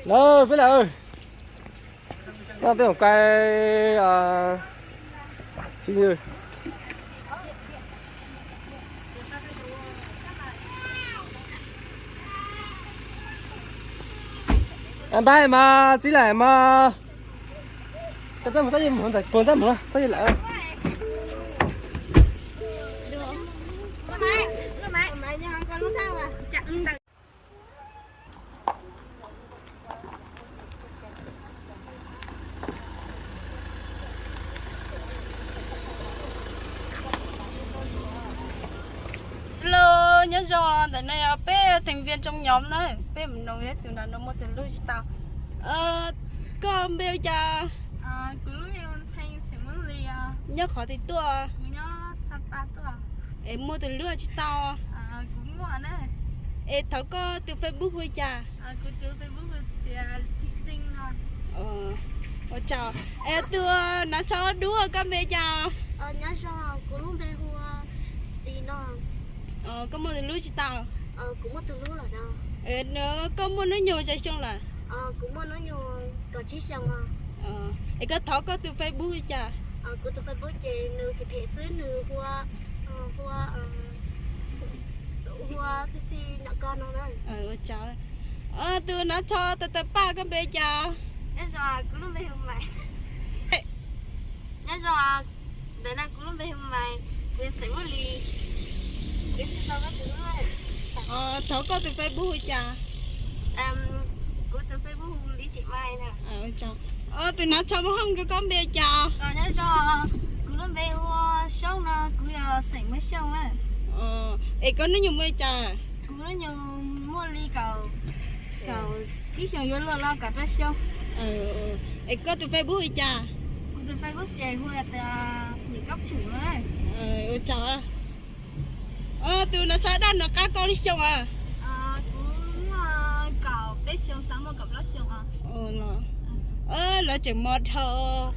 Lơ với là ơi nó tới một cây xin ơi anh bay mà chỉ lại mà cái tên một cái gì muốn tại cuốn tên một cái gì lại Hello, nhớ rồi, tại này bé thành viên trong nhóm đấy, bé mình nói hết từ nào nó một từ lúc tao. Con bây giờ cứ lúc em thanh sẽ muốn đi nhớ khỏi thì tua, nhớ Sapa tua em mua từ lúc tao. cũng mua đấy Em thấu có từ Facebook thôi cha. cứ từ Facebook thì thí sinh thôi Chào. Em từ nó cho đua con bây giờ. nhớ sao cứ lúc đây hua xì nó Có mua từ lúc tao. cũng mua từ lúc là đâu Nó có mua nó nhiều chạy chung là. cũng mua nó nhiều có chỉ xong Em có thấu có từ Facebook thôi cha. cứ từ Facebook thì nữ thì thể xứ nữ hua hua xì nhỏ con nó đấy Chào. Từ nó cho từ ba con bây giờ. nhớ rồi cứ lúc đây hôm mày nhớ rồi để đang cứ lúc đây hôm mày thì sẽ muốn đi cái gì tao có từ đấy Thấu có từ Facebook thôi cha. của từ Facebook Lý Thị Mai nè Chào. Từ nó cho mà không cho con bây giờ. nhớ cho cứ lúc về show nó cứ sảnh mấy show á Ê có nó nhiều mấy cha. cứ nó nhiều mua ly cầu chỉ xong vô lo cả trái show Ê có từ Facebook thôi cha. của từ Facebook về mua là những cấp chủ đấy Chào. Từ nó cho đàn nó cá con đi xong à. cũng cầu bé show sáng một cặp lá show Là chỉ một thờ.